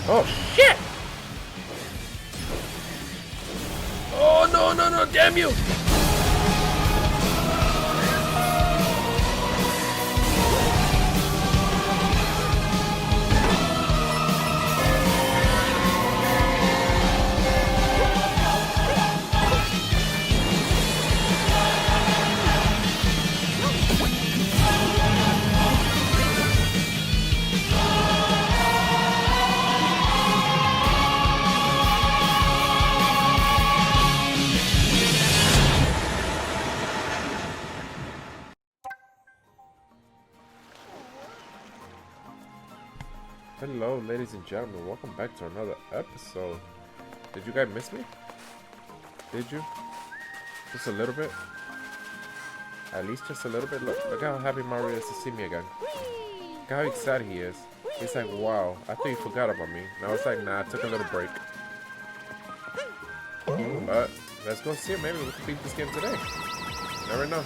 Oh, shit! Oh, no, no, no, damn you! Hello, ladies and gentlemen. Welcome back to another episode. Did you guys miss me? Did you? Just a little bit? At least just a little bit? Look how happy Mario is to see me again. Look how excited he is. He's like, wow, I thought you forgot about me. Now it's like, nah, I took a little break. But let's go see it. Maybe we can beat this game today. Never know.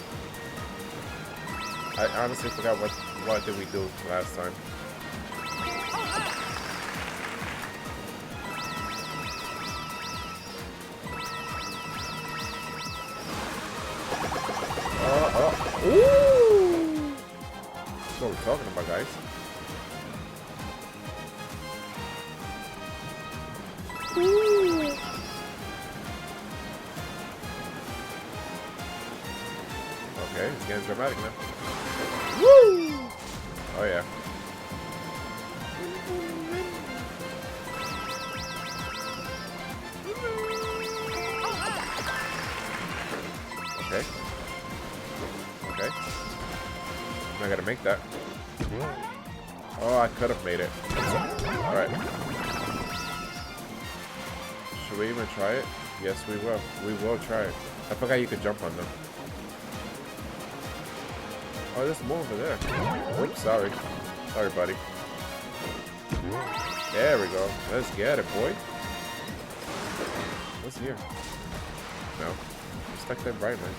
I honestly forgot what did we do last time. Ooh! That's what we're talking about, guys. Ooh. Okay, it's getting dramatic now. Woo! Oh yeah. Okay. Okay. I'm not gonna make that. Oh, I could have made it. Alright. Should we even try it? Yes, we will. We will try it. I forgot you could jump on them. Oh, there's more over there. Oops, sorry. Sorry, buddy. There we go. Let's get it, boy. What's here? No. It's like that bright light.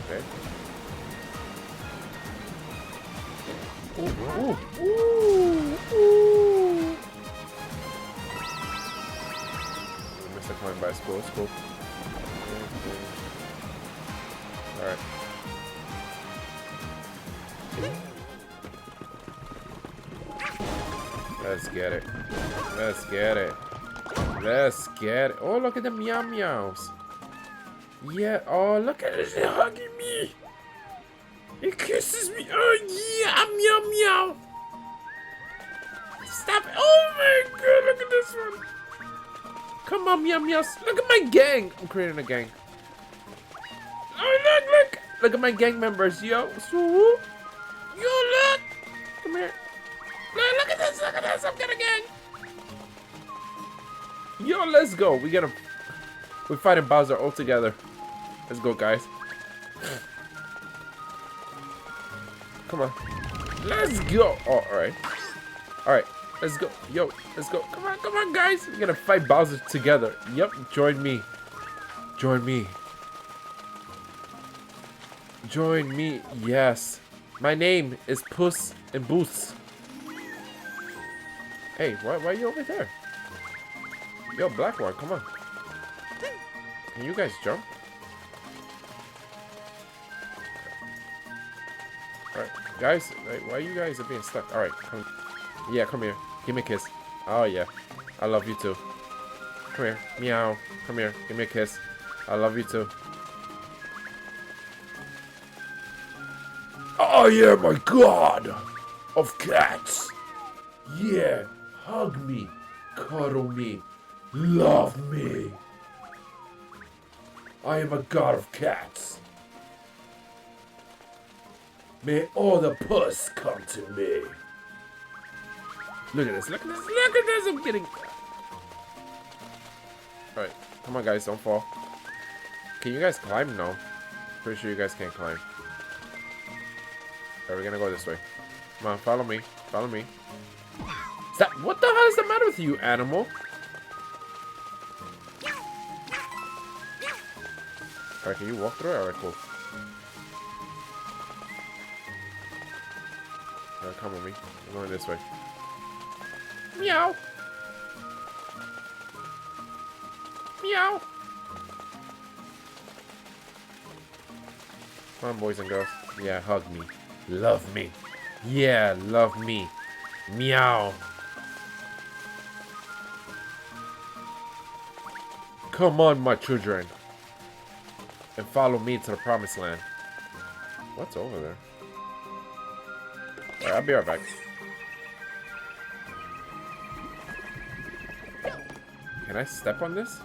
Okay. Ooh, ooh, ooh, ooh. We missed a coin by school. School. Alright. Let's get it. Let's get it. Let's get it. Oh, look at the meow meows. Yeah. Oh, look at it. It's hugging me. It kisses me. Oh, yeah. Meow meow. Stop it. Oh, my God. Look at this one. Come on, meow meows. Look at my gang. I'm creating a gang. Oh, look, look. Look at my gang members, yo. Swoop. Yo, look. Come here. Look at this. Look at this. I'm getting a gang. Yo, let's go. We're fighting Bowser all together. Let's go, guys. Come on. Let's go. Oh, alright. Alright. Let's go. Yo, let's go. Come on, guys. We're gonna fight Bowser together. Yep. Join me. Join me. Join me. Yes. My name is Puss in Boots. Hey, why are you over there? Yo, Black One, come on. Can you guys jump? Alright, guys, why you guys are being stuck? Alright, come. Yeah, come here. Give me a kiss. Oh, yeah. I love you too. Come here. Meow. Come here. Give me a kiss. I love you too. I am a god of cats. Yeah. Hug me. Cuddle me. Love me. I am a god of cats. May all the puss come to me. Look at this, look at this, look at this, I'm getting... Alright, come on guys, don't fall. Can you guys climb? No. Pretty sure you guys can't climb. Alright, we're gonna go this way. Come on, follow me, follow me. Stop, what the hell is the matter with you, animal? Alright, can you walk through it? Alright, cool. Come with me. We're going this way. Meow. Meow. Come on, boys and girls. Yeah, hug me. Love me. Yeah, love me. Meow. Come on, my children. And follow me to the promised land. What's over there? Alright, I'll be right back. Can I step on this?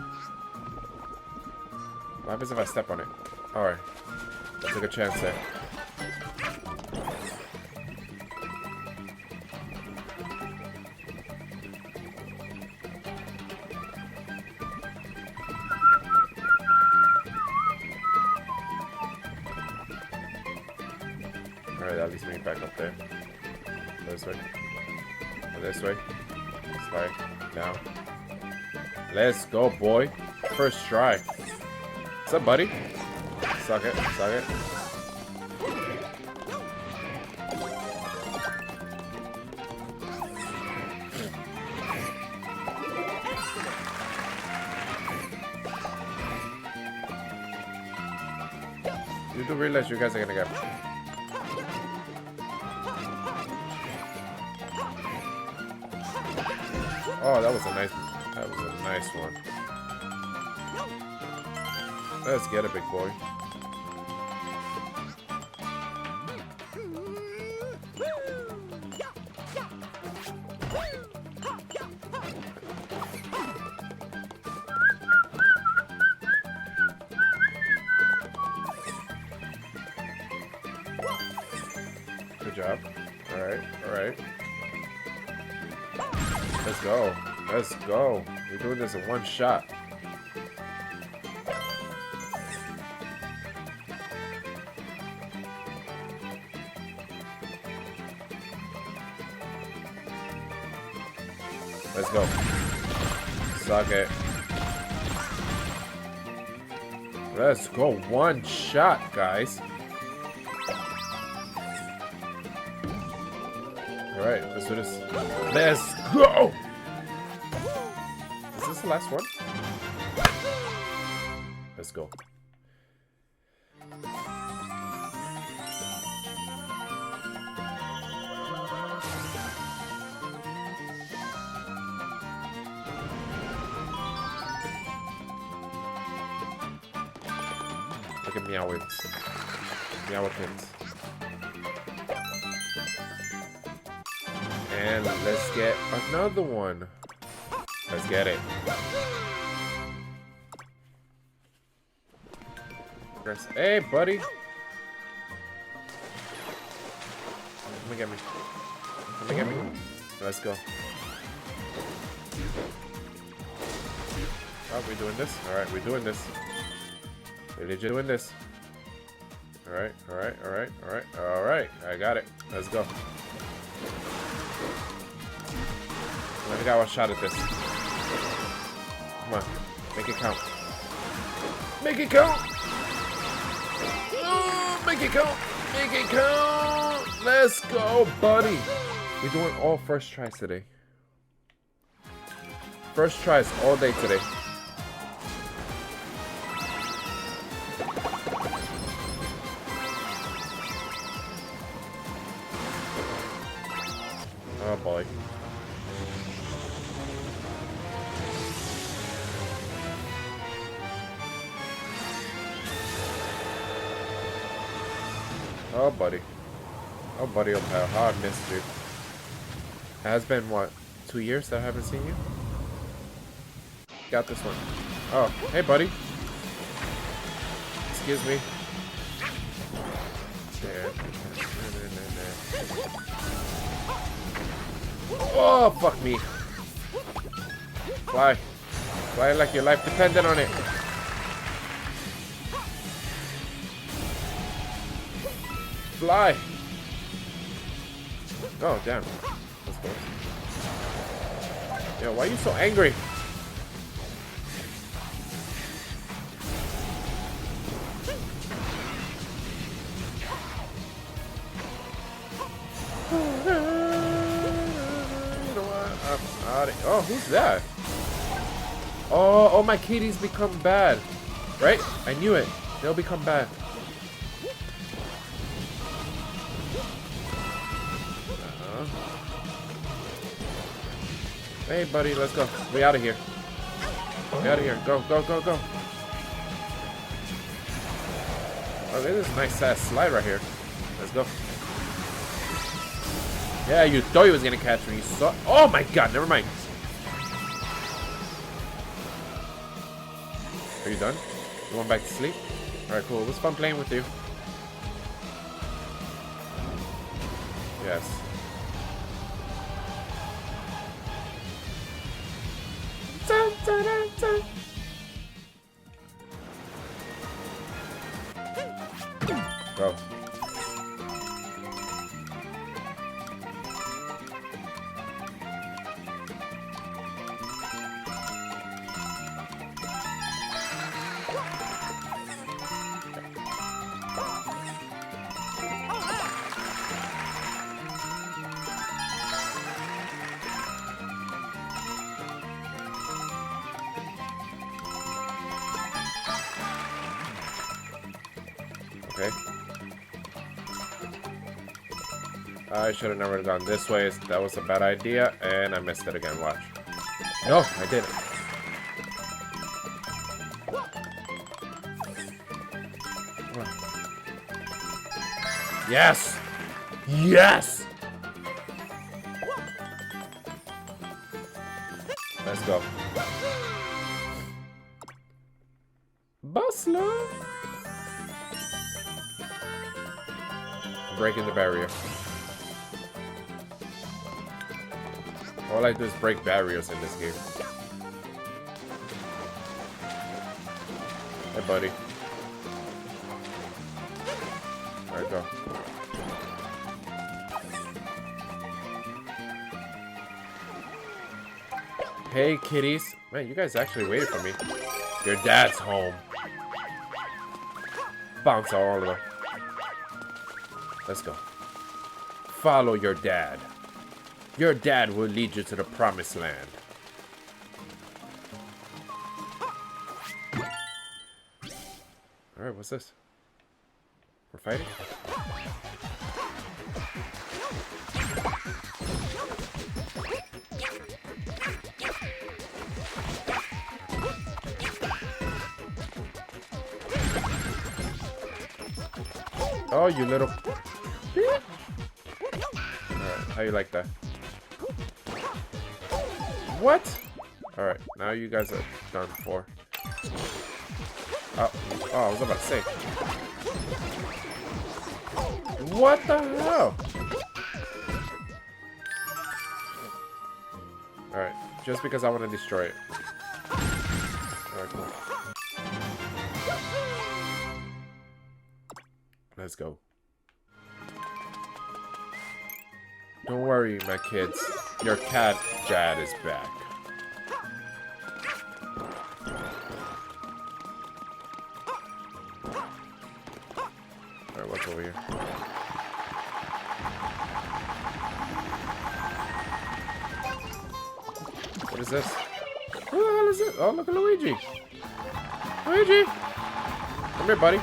What happens if I step on it? Alright. I took a chance there. Alright, that leads me back up there. This way. Or this way. Slide down. Let's go, boy. First try. What's up, buddy? Suck it. Suck it. You do realize you guys are gonna get... Oh, that was a nice one. Let's get it, big boy. Good job. Alright, alright. Let's go. Let's go. We're doing this in one shot. Let's go. Suck it. Let's go. One shot, guys. Alright, let's do this. Let's go! Is this the last one? Let's go. Look at Meowins. Meowikins. And let's get another one. Let's get it. Hey, buddy. Come and get me. Come and get me. Let's go. Oh, we're doing this? Alright, we're doing this. We're legit doing this. Alright, alright, alright, alright, alright. I got it. Let's go. Let me get one shot at this. Come on. Make it count. Make it count! Oh, make it count! Make it count! Let's go, buddy! We're doing all first tries today. First tries all day today. Oh boy. Oh buddy. Oh buddy, oh pal. How I missed you. It has been what? 2 years that I haven't seen you? Got this one. Oh, hey buddy. Excuse me. Oh, fuck me. Fly. Fly like your life depended on it. Fly. Oh, damn. That's close. Yo, why are you so angry? Oh, who's that? Oh, my kitties become bad. Right? I knew it. They'll become bad. Hey, buddy, let's go. We out of here. We out of here. Go, go, go, go. Oh, this is a nice ass slide right here. Let's go. Yeah, you thought he was gonna catch me. You saw. Oh my god, never mind. Are you done? You want back to sleep? Alright, cool. It was fun playing with you. Yes. Dun, dun, dun, dun. Go. Okay. I should have never gone this way. That was a bad idea, and I missed it again. Watch. No, I didn't. Yes! Yes! Let's go. Bustler! Breaking the barrier. All I do is break barriers in this game. Hey, buddy. Alright, go. Hey, kitties. Man, you guys actually waited for me. Your dad's home. Bounce all of them. Let's go. Follow your dad. Your dad will lead you to the promised land. Alright, what's this? We're fighting? Oh, you little... Alright, how you like that? What? Alright, now you guys are done for. Oh, I was about to say. What the hell? Alright, just because I want to destroy it. Alright, cool. Let's go. Don't worry, my kids. Your cat, Jad, is back. Alright, what's over here? What is this? Who the hell is it? Oh, look at Luigi. Luigi! Come here, buddy.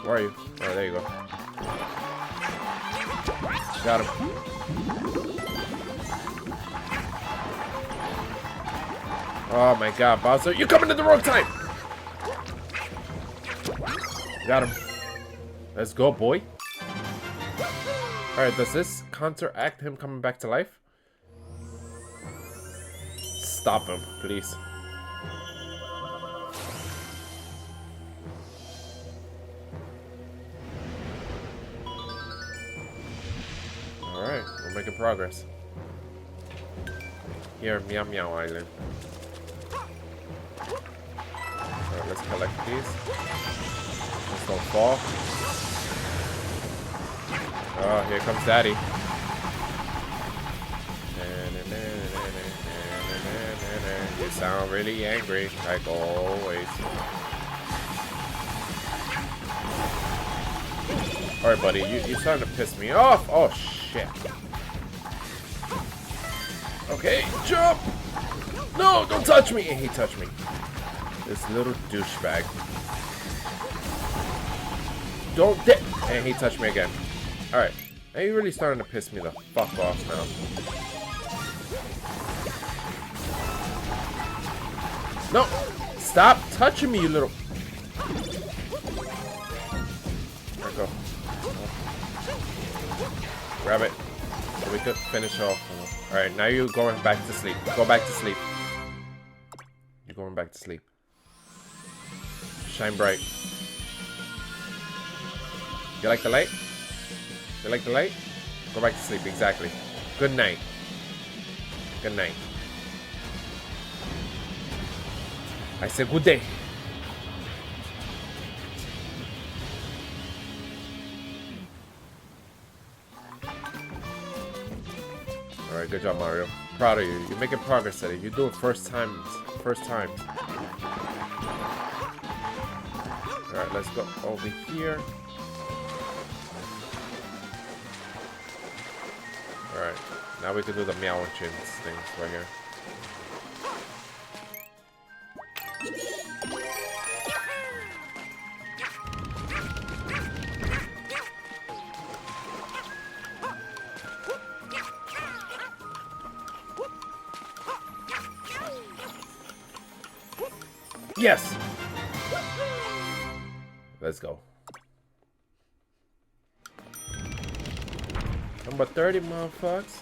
Where are you? Oh, there you go. Got him. Oh my god, Bowser, you're coming at the wrong time! Got him. Let's go, boy. Alright, does this counteract him coming back to life? Stop him, please. Alright, we're making progress. Here, Meow Meow Island. Alright, let's collect these. Let's don't fall. Oh, here comes Daddy. You sound really angry, like always. Alright, buddy. You're starting to piss me off. Oh, shit. Okay, jump! No, don't touch me! He touched me. This little douchebag. Don't dip! And he touched me again. Alright. Now you're really starting to piss me the fuck off now. No! Stop touching me, you little... There we go. Grab it. So we could finish off. Alright, now you're going back to sleep. Go back to sleep. You're going back to sleep. Shine bright. You like the light? You like the light? Go back to sleep, exactly. Good night. Good night. I said good day. Alright, good job, Mario. Proud of you. You're making progress at it. You do it first time. First time. Alright, let's go over here. Alright, now we can do the meow and chins things right here. Yes! Let's go. Number 30, motherfuckers.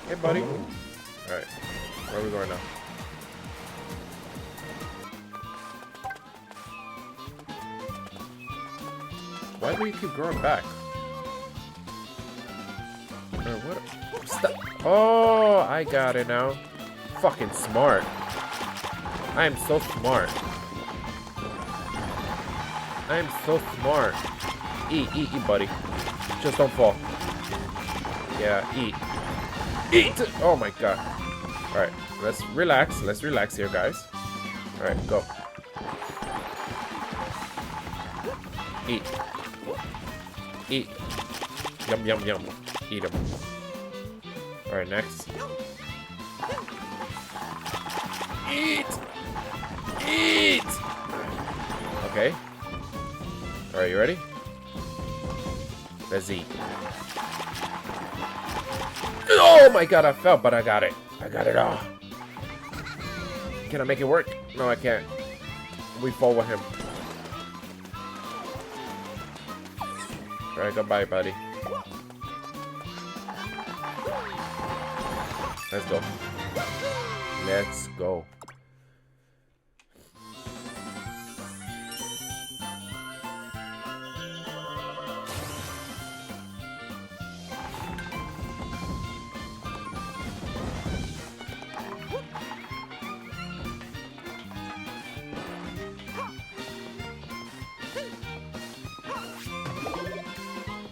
Hey, buddy. Alright. Where are we going now? Why do you keep growing back? What? Stop. Oh, I got it now. Fucking smart. I am so smart. I am so smart. Eat, buddy. Just don't fall. Yeah, eat. Eat! Oh my god. Alright, let's relax. Let's relax here, guys. Alright, go. Eat. Eat. Yum, yum, yum. Eat them. Alright, next. Eat! Eat! Okay. Alright, you ready? Let's eat. Oh my god, I fell, but I got it. I got it all. Can I make it work? No, I can't. We fall with him. Alright, goodbye, buddy. Let's go. Let's go.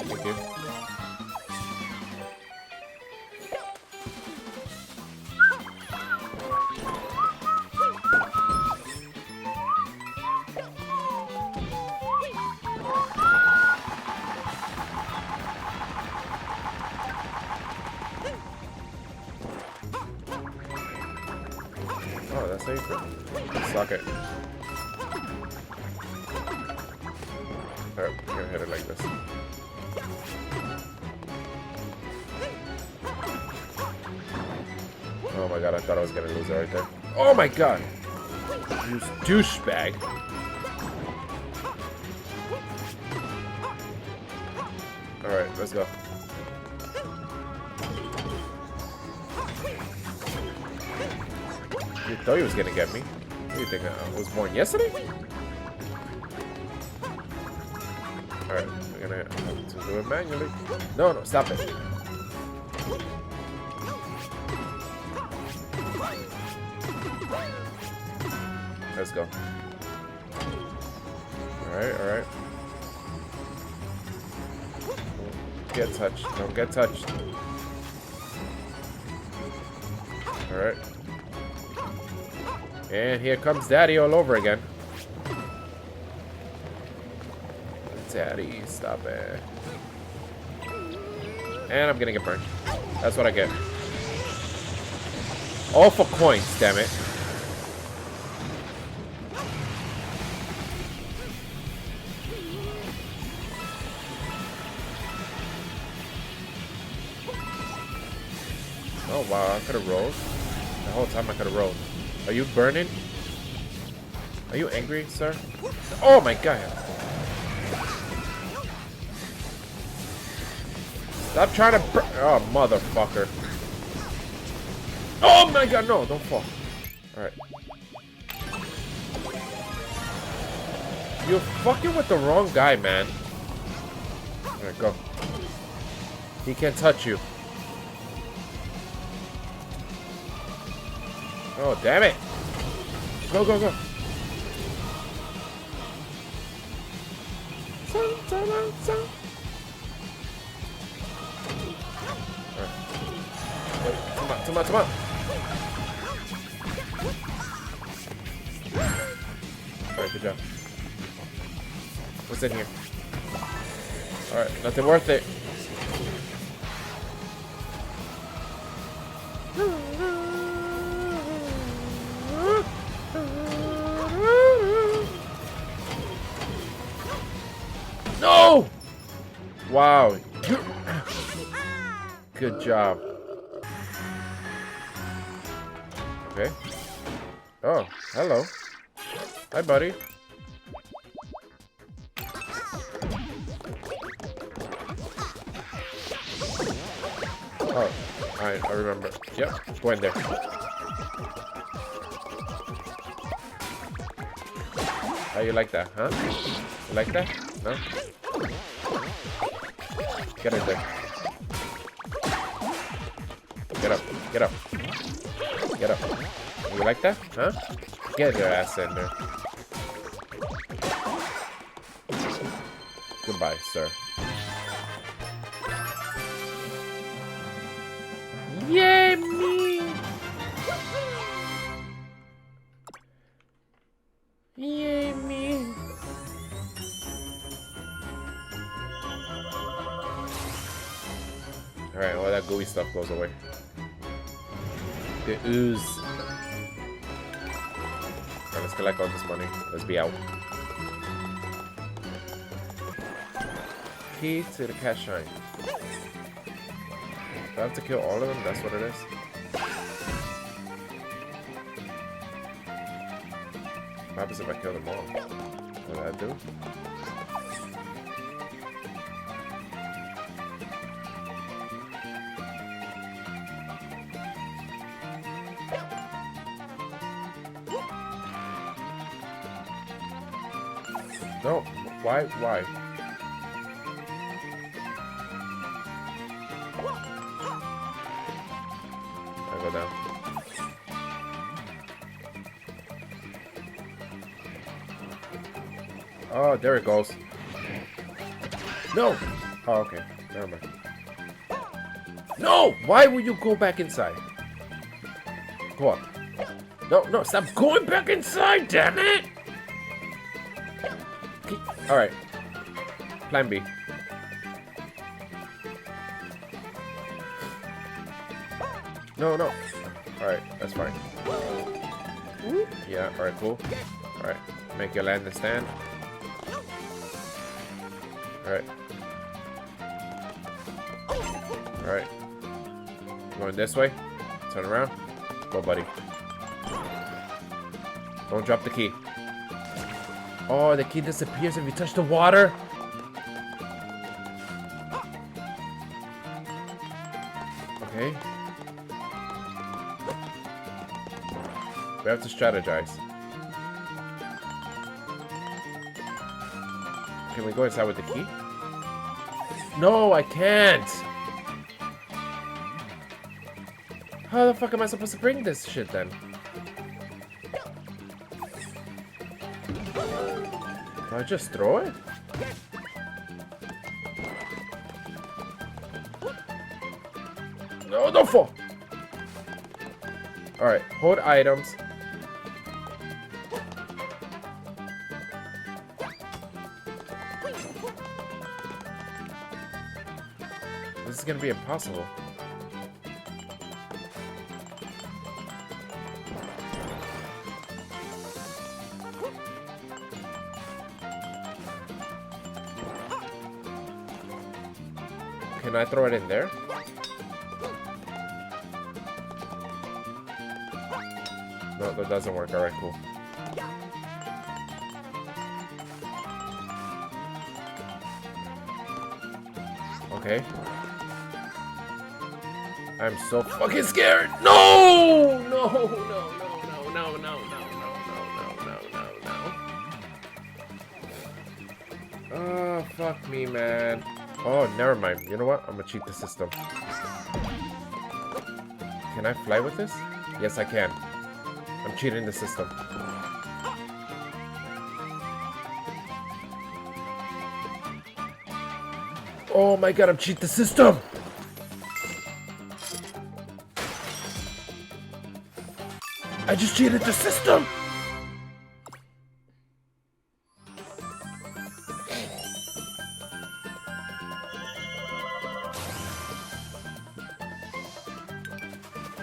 Thank you. Oh, that's how you feel. Suck it. Alright, we're gonna hit it like this. Oh my god, I thought I was gonna lose it right there. Oh my god! You douchebag. Alright, let's go. You thought he was gonna get me. What do you think? I was born yesterday? Alright, we're gonna have to do it manually. No, stop it. Let's go. Alright. Get touched. Don't get touched. Alright. And here comes Daddy all over again. Daddy, stop it. And I'm gonna get burned. That's what I get. All for coins, damn it. Oh wow, I could have rolled. The whole time I could have rolled. Are you burning? Are you angry, sir? Oh my god. Stop trying to burn. Oh, motherfucker. Oh my god, no, don't fall. Alright. You're fucking with the wrong guy, man. Alright, go. He can't touch you. Oh, damn it. Go, go, go. Come on, come on. Alright, good job. What's in here? Alright, nothing worth it. No! Wow. Good job. Okay. Oh, hello. Hi, buddy. Oh, I remember. Yep, go in there. How you like that, huh? You like that? No? Get in there. Get up, get up. Get up. You like that? Huh? Get your ass in there. Goodbye, sir. Yay, me! Yay, me! Alright, all that gooey stuff goes away. The ooze. Alright, let's collect all this money. Let's be out. Key to the cash shrine. Do I have to kill all of them? That's what it is. What happens if I kill them all? What do I do? No, why? I go down. Oh, there it goes. No! Oh, okay. Never mind. No! Why would you go back inside? Go on. No, stop going back inside, damn it! Alright. Plan B. No. Alright, that's fine. Yeah, alright, cool. Alright, make your land and stand. Alright. Alright. Going this way. Turn around. Go, buddy. Don't drop the key. Oh, the key disappears if you touch the water. Okay. We have to strategize. Can we go inside with the key? No, I can't. How the fuck am I supposed to bring this shit then? Can I just throw it? No, don't fall. Alright, hold items. is gonna be impossible. Can I throw it in there? No, that doesn't work. Alright, cool. Okay. I'm so fucking scared. No! No, no, no, no, no, no, no, no, no, no, no, no. Oh, fuck me, man. Oh, never mind. You know what? I'm gonna cheat the system. Can I fly with this? Yes, I can. I'm cheating the system. Oh my god, I'm cheating the system! I just cheated the system!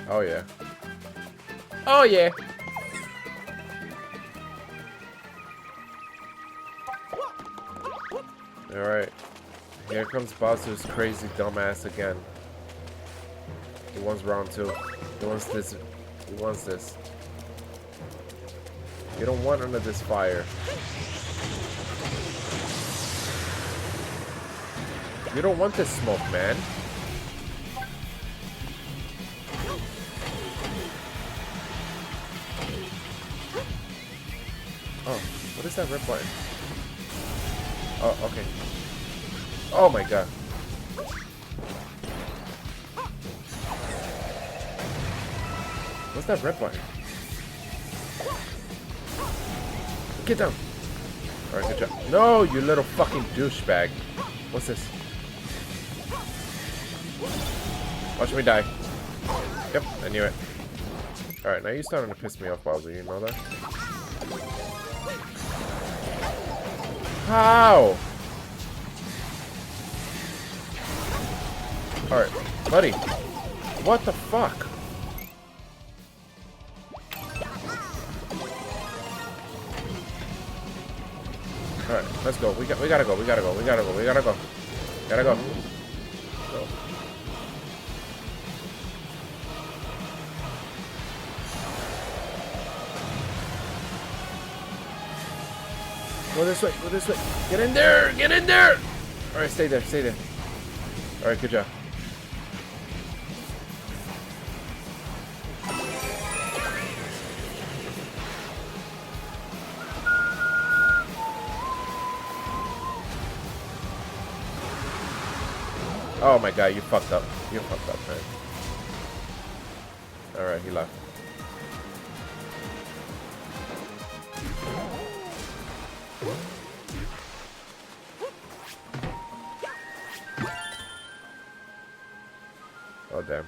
Oh yeah. Oh yeah! Alright. Here comes Bowser's crazy dumbass again. He wants round 2. He wants this. He wants this. You don't want under this fire. You don't want this smoke, man. Oh, what is that red button? Oh, okay. Oh my god. What's that red button? Get down. Alright, good job. No, you little fucking douchebag. What's this? Watch me die. Yep, I knew it. Alright, now you're starting to piss me off, Bowser. You know that? How? Alright, buddy. What the fuck? Alright, let's go. We gotta go. We gotta go. We gotta go. We gotta go. Gotta go. Go. Go this way. Go this way. Get in there. Get in there. Alright, stay there. Stay there. Alright, good job. Oh my god, you fucked up. You fucked up, man. Alright, he left. Oh, damn.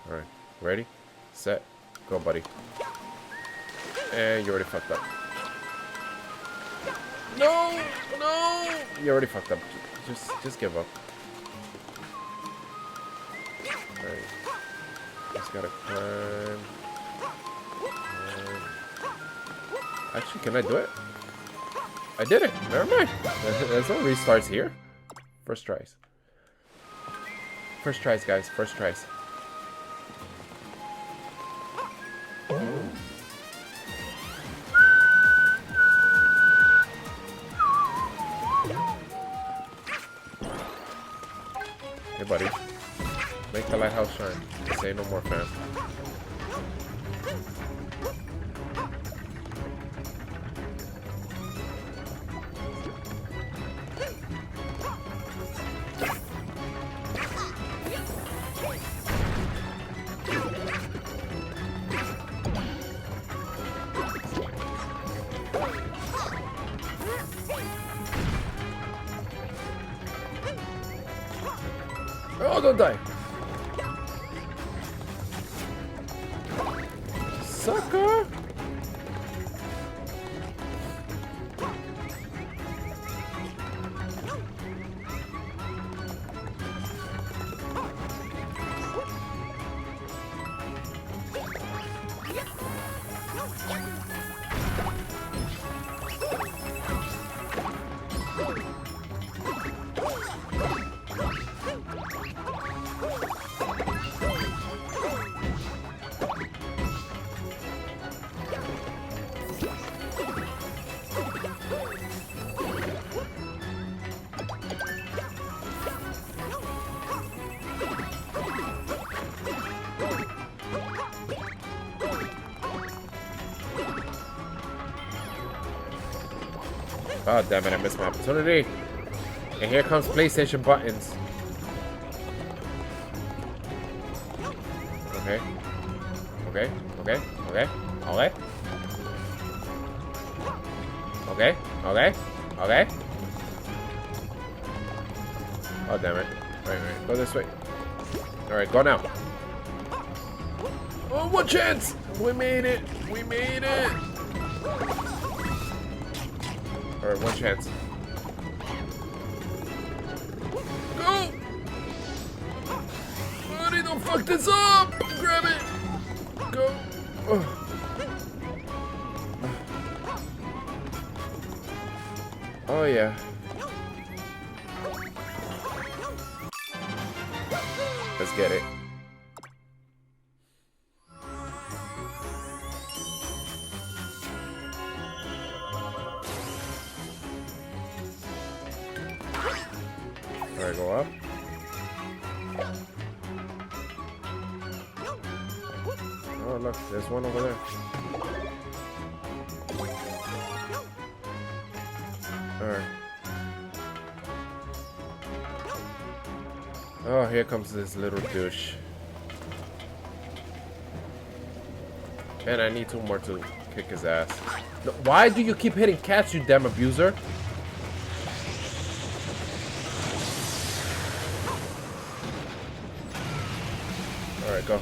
Alright, ready? Set. Go, buddy. And you already fucked up. No! No! You already fucked up. Just give up. Alright. Just gotta climb. Actually, can I do it? I did it! Never mind. There's no restarts here. First tries. First tries, guys. First tries. Hey, buddy. Make the lighthouse shine. Say no more, fam. Oh, don't die. Sucker. Oh, damn it, I missed my opportunity. And here comes PlayStation buttons. Okay. Okay, okay, okay, okay. Okay, okay, okay. Oh, damn it. Right, go this way. Alright, go now. Oh, one chance! We made it! We made it! Alright, one chance. Go! Buddy, don't fuck this up! Grab it! Go! Oh, yeah. Let's get it. Alright, go up. Oh, look, there's one over there. Alright. Oh, here comes this little douche. And I need two more to kick his ass. No, why do you keep hitting cats, you damn abuser? Alright, go.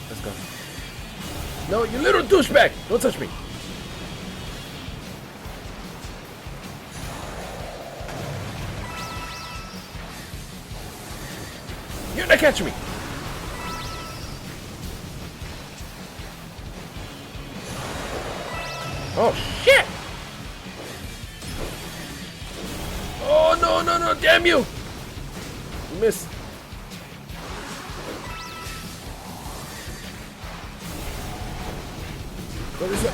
Let's go. No, you little douchebag! Don't touch me! You're not catching me! Oh, shit! Oh, no, no, no, damn you! You missed. Go this way.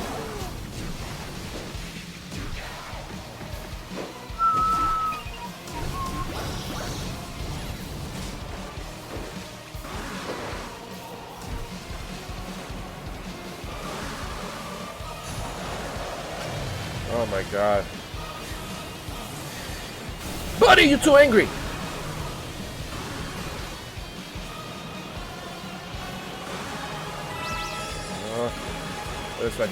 Oh my god. Buddy, you're too angry! This way.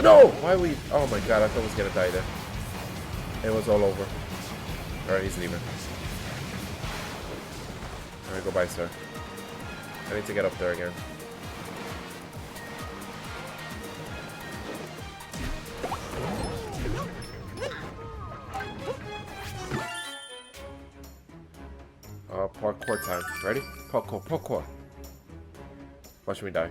No! Why we? Oh my god, I thought I was gonna die there. It was all over. Alright, he's leaving. Alright, goodbye, sir. I need to get up there again. Parkour time. Ready? Parkour, parkour. Watch me die.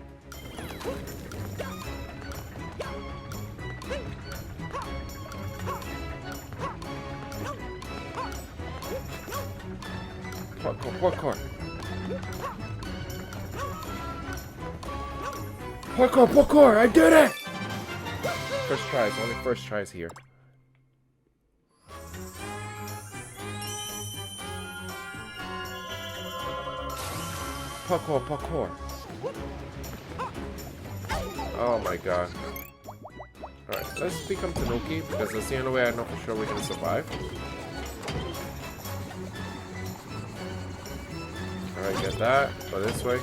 Parkour, parkour. Parkour, parkour! I did it! First tries, only first tries here. Parkour, parkour. Oh my god. Alright, let's become Tanuki because that's the only way I know for sure we're gonna survive. Alright, get that. Go this way.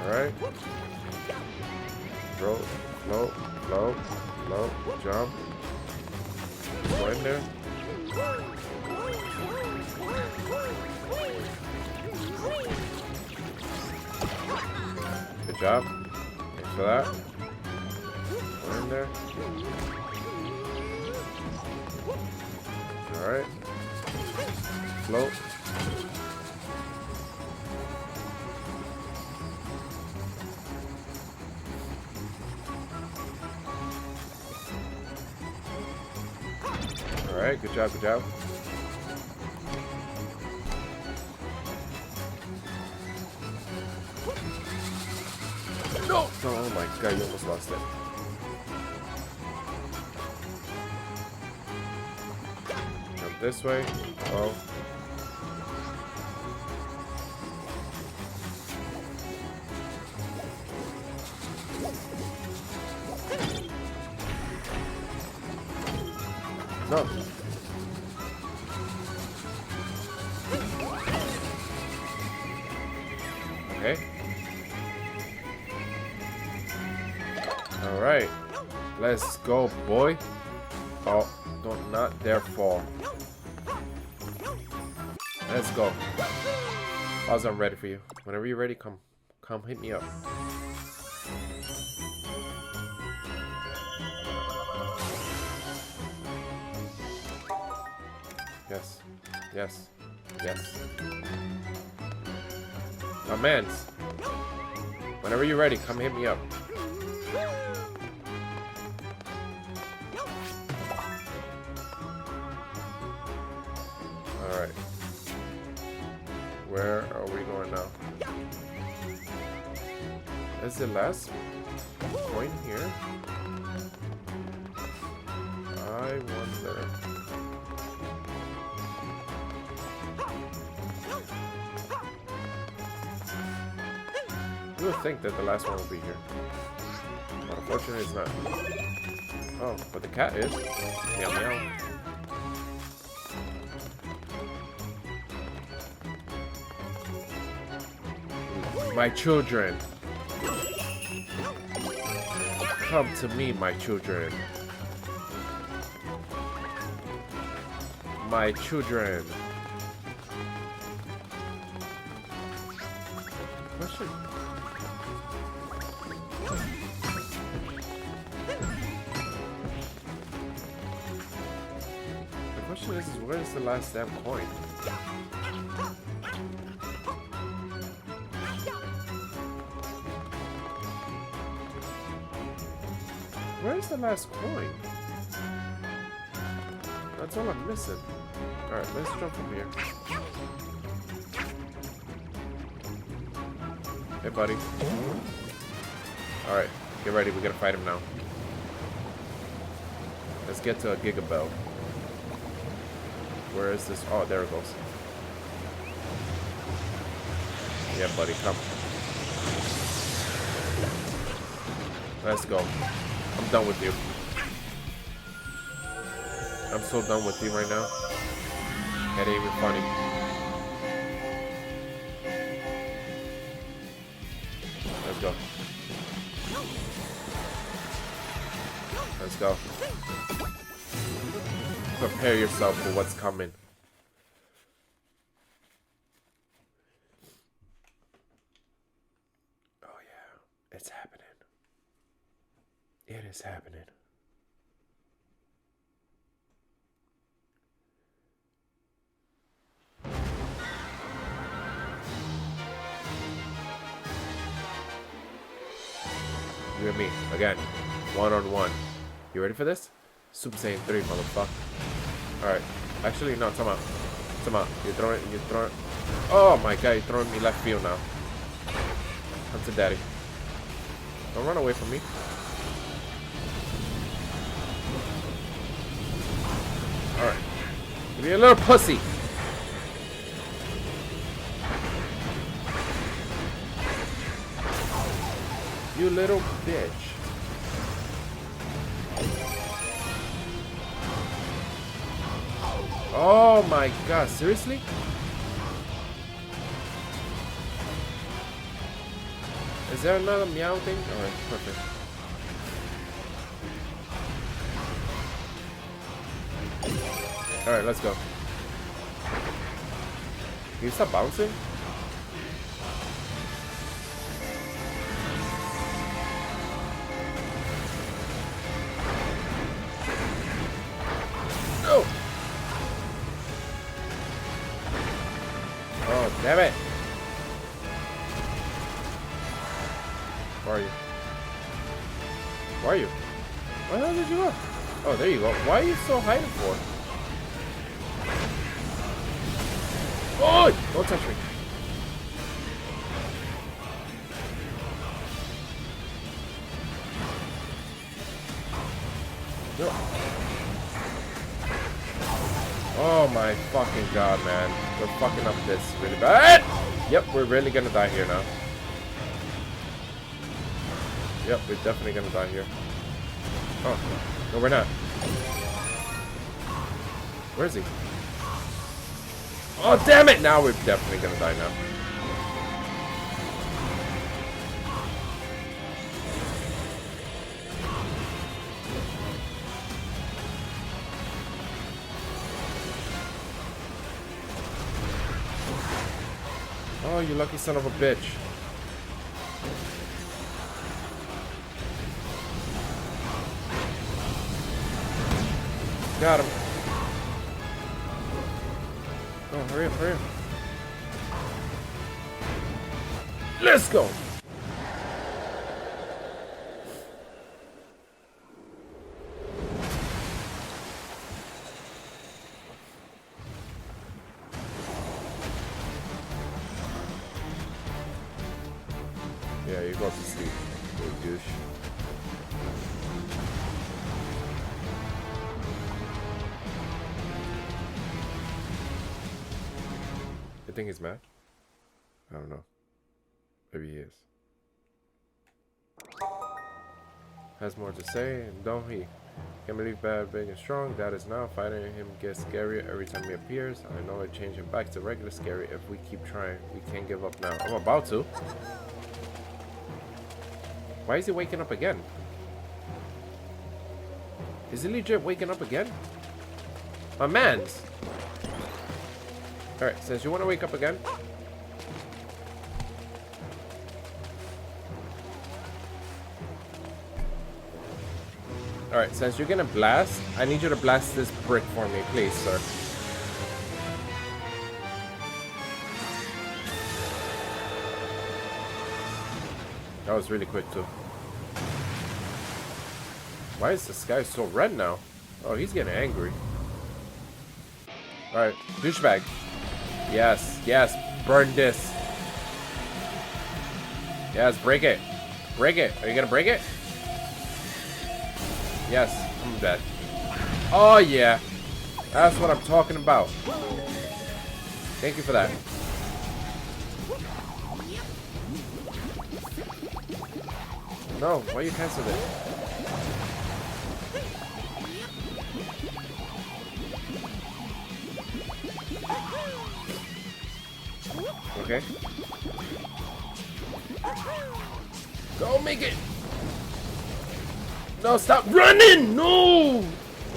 Alright. Roll, float, float, float, jump. Go in there. Good job. Thanks for that. Go in there. Alright. Float. Alright, good job, good job. No! Oh my god, you almost lost it. This way. Oh. No. Okay. All right. Let's go, boy. Oh, don't not dare fall. Let's go. Bowser, I'm ready for you. Whenever you're ready, come hit me up. Yes. Yes. Yes. My mans. Whenever you're ready, come hit me up. Alright. Where are we going now? Is the last point here? I wonder. You would think that the last one would be here. But unfortunately it's not. Oh, but the cat is. Meow meow. My children. Come to me, my children. My children. Question. The question is where is the last damn coin? Where's the last coin? That's all I'm missing. Alright, let's jump from here. Hey, buddy. Alright, get ready. We gotta fight him now. Let's get to a Giga Bell. Where is this? Oh, there it goes. Yeah, buddy, come. Let's go. I'm done with you. I'm so done with you right now. That ain't even funny. Let's go. Let's go. Prepare yourself for what's coming. Oh yeah, it's happening. It is happening. You and me, again, one-on-one. You ready for this? Super Saiyan 3, motherfucker. Alright. Actually, no, come on. Come on. You're throwing. Oh my god, you're throwing me left field now. Come to daddy. Don't run away from me. Alright. Give me a little pussy. You little bitch. Oh my god, seriously? Is there another meow thing? Alright, perfect. Alright, let's go. Can you stop bouncing? No! Oh, damn it! Where are you? Where are you? Where the hell did you go? Oh, there you go. Why are you so hiding for? Oh! Don't touch me. No. Oh my fucking god, man. We're fucking up this really bad. Yep, we're really gonna die here now. Yep, we're definitely gonna die here. Oh, no, we're not. Where is he? Oh, damn it! Now we're definitely gonna die now. Oh, you lucky son of a bitch. Got him. Oh, hurry up, hurry up. Let's go. Yeah, you go to sleep, you douche. You think he's mad? I don't know. Maybe he is. Has more to say, don't he? Can't believe bad, big, and strong. That is now fighting him gets scarier every time he appears. I know it changed him back to regular scary if we keep trying. We can't give up now. I'm about to. Why is he waking up again? Is he legit waking up again? My mans! Alright, says you want to wake up again? Alright, since you're gonna blast, I need you to blast this brick for me, please, sir. That was really quick, too. Why is the sky so red now? Oh, he's getting angry. Alright, douchebag. Yes, yes, burn this. Yes, break it. Break it. Are you gonna break it? Yes, I'm dead. Oh, yeah. That's what I'm talking about. Thank you for that. No, why you canceled it? Okay. Go make it. No, stop running. No.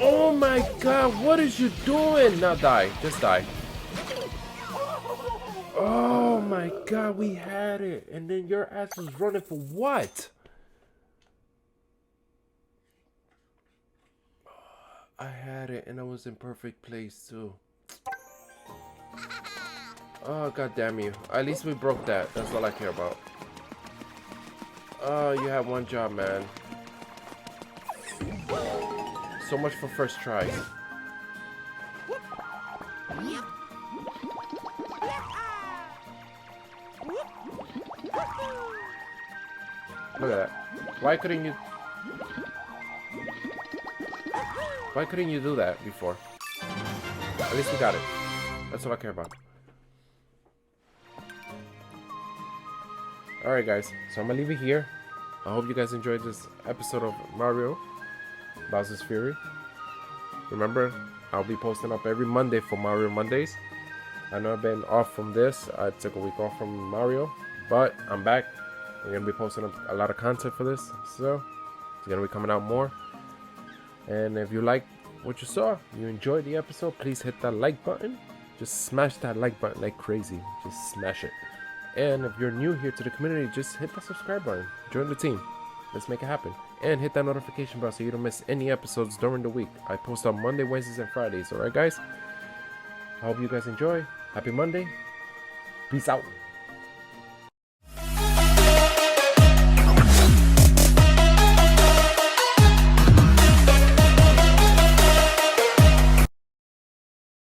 Oh my god, what is you doing? Now die. Just die. Oh my god, we had it. And then your ass was running for what? I had it and I was in perfect place too. Oh, god damn you. At least we broke that. That's all I care about. Oh, you had one job, man. So much for first tries. Look at that. Why couldn't you do that before? At least we got it. That's all I care about. Alright guys, so I'm gonna leave it here. I hope you guys enjoyed this episode of Mario Bowser's Fury. Remember, I'll be posting up every Monday for Mario Mondays. I know I've been off from this. I took a week off from Mario, but I'm back. We're gonna be posting up a lot of content for this, so it's gonna be coming out more. And if you like what you saw, you enjoyed the episode, please hit that like button. Just smash that like button like crazy. Just smash it. And if you're new here to the community, just hit that subscribe button. Join the team. Let's make it happen. And hit that notification bell so you don't miss any episodes during the week. I post on Monday, Wednesdays, and Fridays. Alright guys? I hope you guys enjoy. Happy Monday. Peace out.